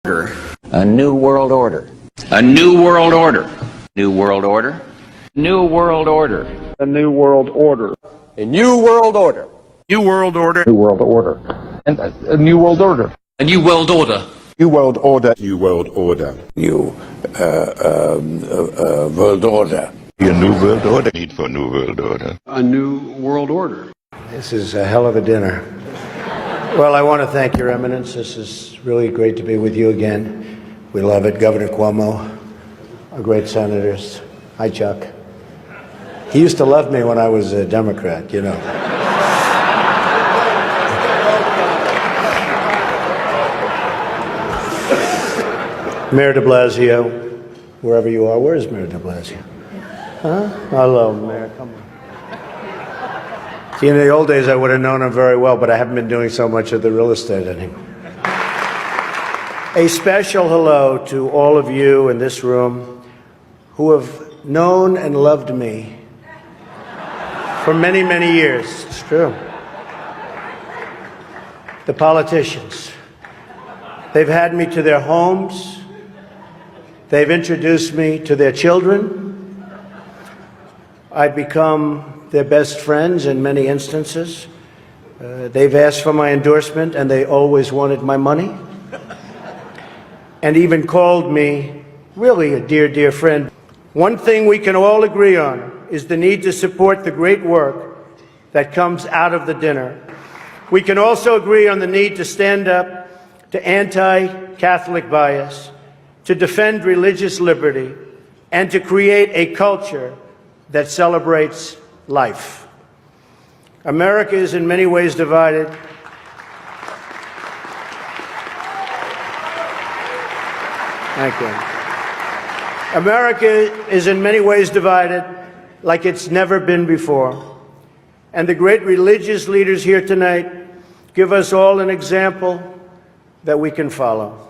A new world order. A new world order. New world order. New world order. A new world order. A new world order. New world order. New world order. And a new world order. A new world order. New world order. New world order. New world order. A new world order. Need for a new world order. A new world order. This is a hell of a dinner. Well, I want to thank Your Eminence. This is really great to be with you again. We love it. Governor Cuomo, our great senators. Hi, Chuck. He used to love me when I was a Democrat, you know. Mayor de Blasio, wherever you are. Where is Mayor de Blasio? Huh? Hello, Mayor. Come on. See, in the old days, I would have known him very well, but I haven't been doing so much of the real estate anymore. A special hello to all of you in this room who have known and loved me for many, many years. It's true. The politicians. They've had me to their homes. They've introduced me to their children. I've become their best friends in many instances. They've asked for my endorsement, and they always wanted my money. And even called me really a dear, dear friend. One thing we can all agree on is the need to support the great work that comes out of the dinner. We can also agree on the need to stand up to anti-Catholic bias, to defend religious liberty, and to create a culture that celebrates life. America is in many ways divided. Thank you. America is in many ways divided like it's never been before. And the great religious leaders here tonight give us all an example that we can follow.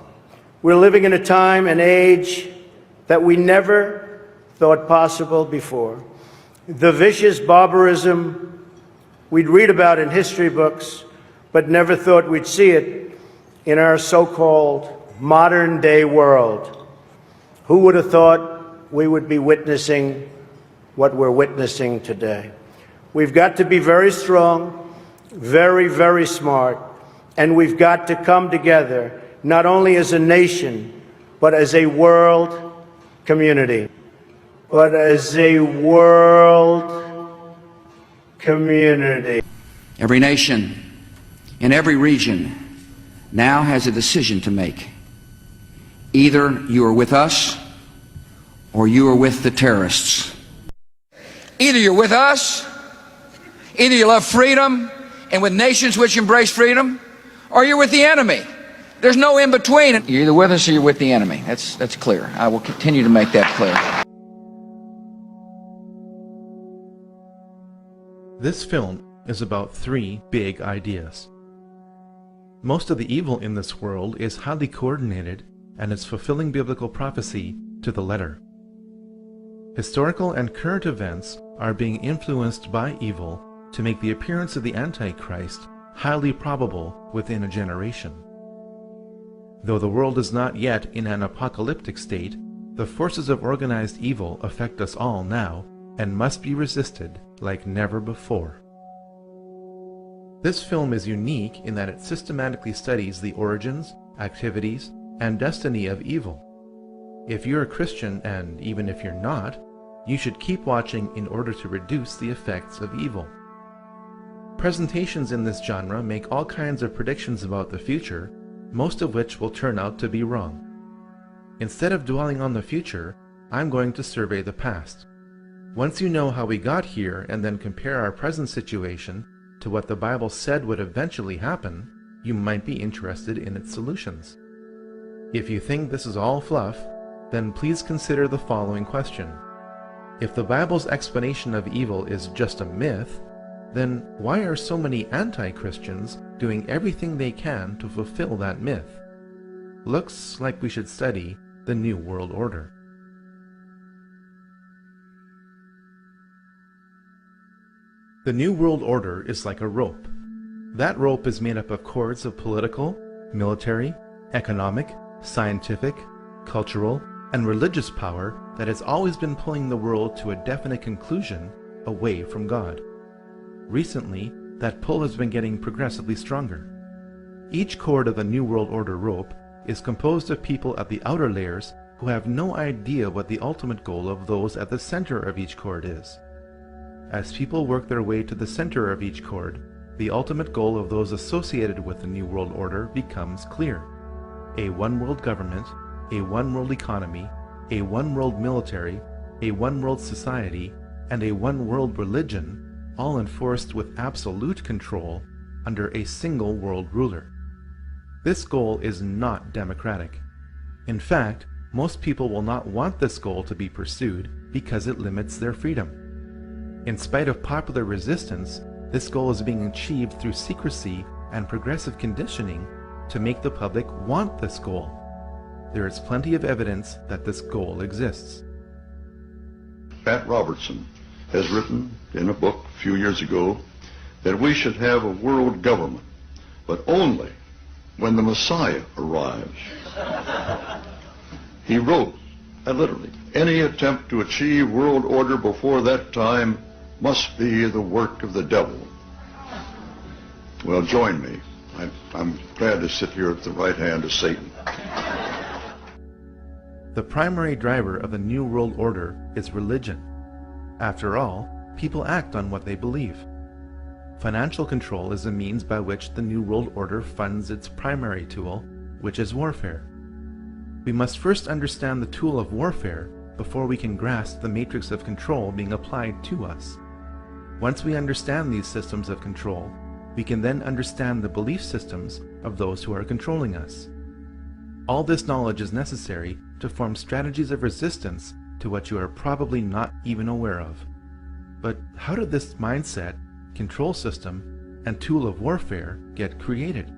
We're living in a time and age that we never thought possible before. The vicious barbarism we'd read about in history books, but never thought we'd see it in our so-called modern-day world. Who would have thought we would be witnessing what we're witnessing today? We've got to be very strong, very, very smart, and we've got to come together, not only as a nation, but as a world community. But as a world community. Every nation in every region now has a decision to make. Either you are with us or you are with the terrorists. Either you're with us, either you love freedom and with nations which embrace freedom, or you're with the enemy. There's no in between. You're either with us or you're with the enemy. That's clear. I will continue to make that clear. This film is about three big ideas. Most of the evil in this world is highly coordinated and is fulfilling biblical prophecy to the letter. Historical and current events are being influenced by evil to make the appearance of the Antichrist highly probable within a generation. Though the world is not yet in an apocalyptic state, the forces of organized evil affect us all now and must be resisted like never before. This film is unique in that it systematically studies the origins, activities, and destiny of evil. If you're a Christian, and even if you're not, you should keep watching in order to reduce the effects of evil. Presentations in this genre make all kinds of predictions about the future, most of which will turn out to be wrong. Instead of dwelling on the future, I'm going to survey the past. Once you know how we got here and then compare our present situation to what the Bible said would eventually happen, you might be interested in its solutions. If you think this is all fluff, then please consider the following question. If the Bible's explanation of evil is just a myth, then why are so many anti-Christians doing everything they can to fulfill that myth? Looks like we should study the New World Order. The New World Order is like a rope. That rope is made up of cords of political, military, economic, scientific, cultural, and religious power that has always been pulling the world to a definite conclusion away from God. Recently, that pull has been getting progressively stronger. Each cord of the New World Order rope is composed of people at the outer layers who have no idea what the ultimate goal of those at the center of each cord is. As people work their way to the center of each cord, the ultimate goal of those associated with the New World Order becomes clear. A one-world government, a one-world economy, a one-world military, a one-world society, and a one-world religion, all enforced with absolute control under a single world ruler. This goal is not democratic. In fact, most people will not want this goal to be pursued because it limits their freedom. In spite of popular resistance, this goal is being achieved through secrecy and progressive conditioning to make the public want this goal. There is plenty of evidence that this goal exists. Pat Robertson has written in a book a few years ago that we should have a world government, but only when the Messiah arrives. He wrote, literally, any attempt to achieve world order before that time must be the work of the devil. Well, join me. I'm glad to sit here at the right hand of Satan. The primary driver of the New World Order is religion. After all, people act on what they believe. Financial control is the means by which the New World Order funds its primary tool, which is warfare. We must first understand the tool of warfare before we can grasp the matrix of control being applied to us. Once we understand these systems of control, we can then understand the belief systems of those who are controlling us. All this knowledge is necessary to form strategies of resistance to what you are probably not even aware of. But how did this mindset, control system, and tool of warfare get created?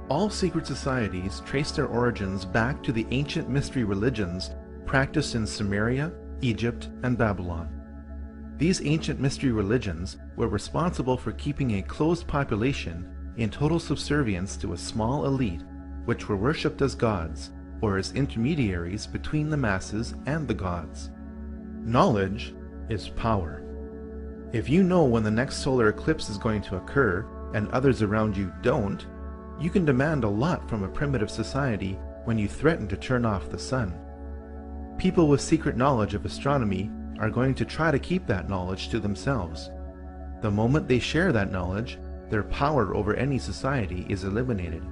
All secret societies trace their origins back to the ancient mystery religions practiced in Sumeria, Egypt, and Babylon. These ancient mystery religions were responsible for keeping a closed population in total subservience to a small elite, which were worshipped as gods, or as intermediaries between the masses and the gods. Knowledge is power. If you know when the next solar eclipse is going to occur, and others around you don't, you can demand a lot from a primitive society when you threaten to turn off the sun. People with secret knowledge of astronomy are going to try to keep that knowledge to themselves. The moment they share that knowledge, their power over any society is eliminated.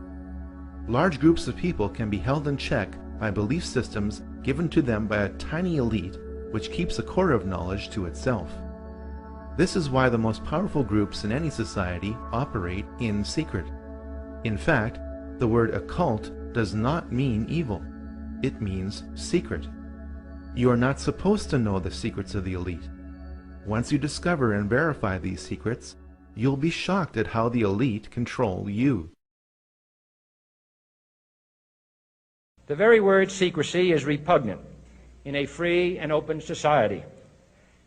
Large groups of people can be held in check by belief systems given to them by a tiny elite which keeps a core of knowledge to itself. This is why the most powerful groups in any society operate in secret. In fact, the word occult does not mean evil. It means secret. You are not supposed to know the secrets of the elite. Once you discover and verify these secrets, you'll be shocked at how the elite control you. The very word secrecy is repugnant in a free and open society,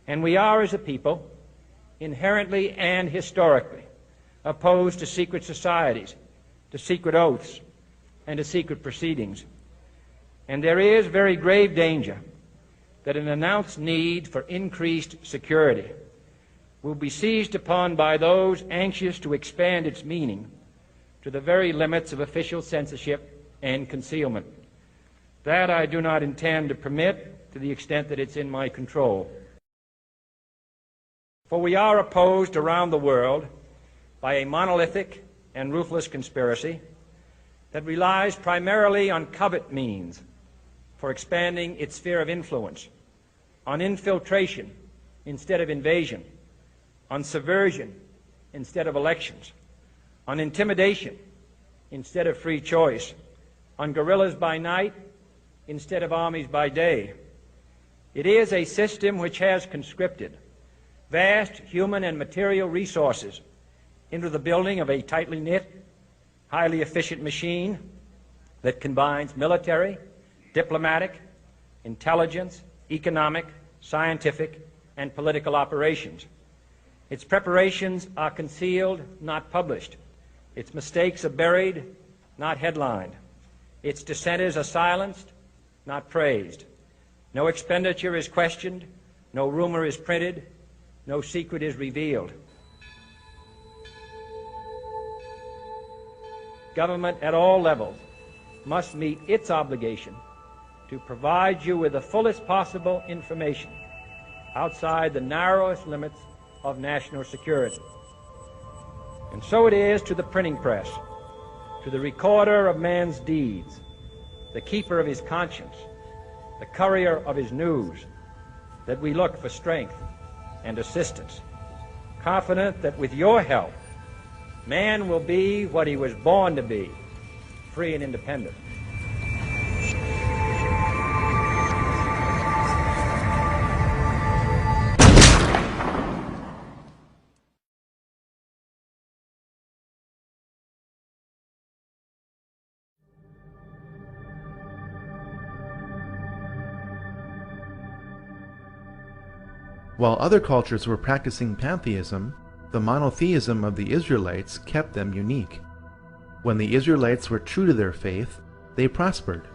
and we are, as a people, inherently and historically opposed to secret societies, to secret oaths, and to secret proceedings. And there is very grave danger that an announced need for increased security will be seized upon by those anxious to expand its meaning to the very limits of official censorship and concealment. That I do not intend to permit to the extent that it's in my control. For we are opposed around the world by a monolithic and ruthless conspiracy that relies primarily on covert means for expanding its sphere of influence, on infiltration instead of invasion, on subversion instead of elections, on intimidation instead of free choice, on guerrillas by night instead of armies by day. It is a system which has conscripted vast human and material resources into the building of a tightly knit, highly efficient machine that combines military, diplomatic, intelligence, economic, scientific, and political operations. Its preparations are concealed, not published. Its mistakes are buried, not headlined. Its dissenters are silenced, not praised. No expenditure is questioned, no rumor is printed, no secret is revealed. Government at all levels must meet its obligation to provide you with the fullest possible information outside the narrowest limits of national security. And so it is to the printing press, to the recorder of man's deeds, the keeper of his conscience, the courier of his news, that we look for strength and assistance, confident that with your help, man will be what he was born to be, free and independent. While other cultures were practicing pantheism, the monotheism of the Israelites kept them unique. When the Israelites were true to their faith, they prospered.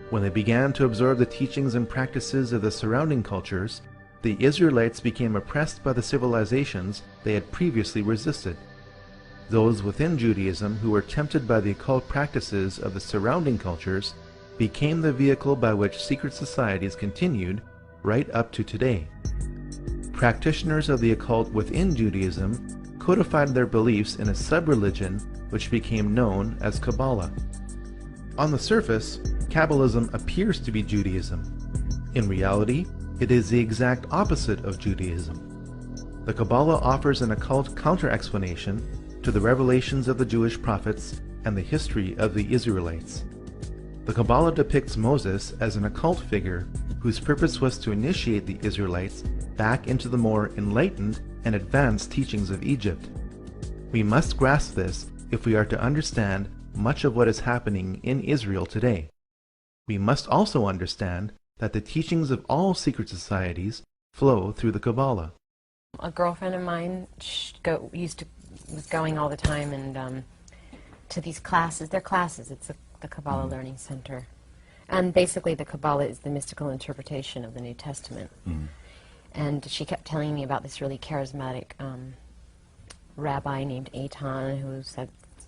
When they began to observe the teachings and practices of the surrounding cultures, the Israelites became oppressed by the civilizations they had previously resisted. Those within Judaism who were tempted by the occult practices of the surrounding cultures became the vehicle by which secret societies continued right up to today. Practitioners of the occult within Judaism codified their beliefs in a sub-religion which became known as Kabbalah. On the surface, Kabbalism appears to be Judaism. In reality, it is the exact opposite of Judaism. The Kabbalah offers an occult counter-explanation to the revelations of the Jewish prophets and the history of the Israelites. The Kabbalah depicts Moses as an occult figure whose purpose was to initiate the Israelites back into the more enlightened and advanced teachings of Egypt. We must grasp this if we are to understand much of what is happening in Israel today. We must also understand that the teachings of all secret societies flow through the Kabbalah. A girlfriend of mine was going all the time and to these classes. They're classes. It's the Kabbalah Learning Center. And basically the Kabbalah is the mystical interpretation of the New Testament. And she kept telling me about this really charismatic rabbi named Eitan who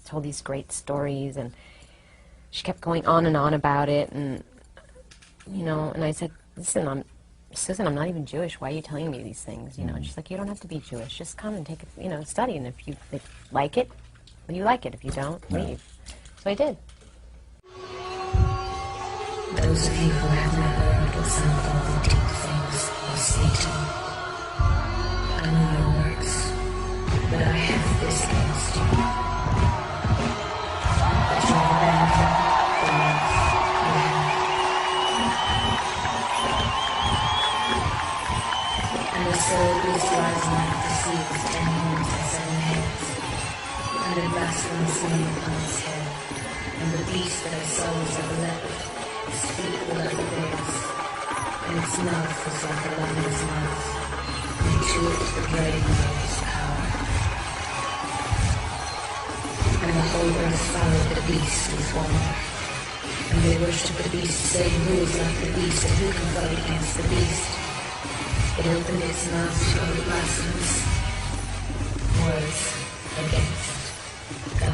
told these great stories, and she kept going on and on about it, and and I said, listen, Susan, I'm not even Jewish. Why are you telling me these things? And she's like, you don't have to be Jewish. Just come and take a, study, and if you like it, then you like it. If you don't, leave. So I did. Those of you who have never heard of some of the deep things of Satan, I know your works, but I have this against you. That you have abandoned the love you have. And the soul is rising like the sea with 10 horns and 7 heads, and a blasphemous name upon his head, and the beast that has souls of a leopard. Its feet were like bears, and its mouth was like a lion's mouth, and to it the dragon gave his power. And the whole earth followed the beast with wonder, and they worshipped the beast, saying, who is like the beast, and who can fight against the beast? It opened its mouth to utter blasphemous words against God.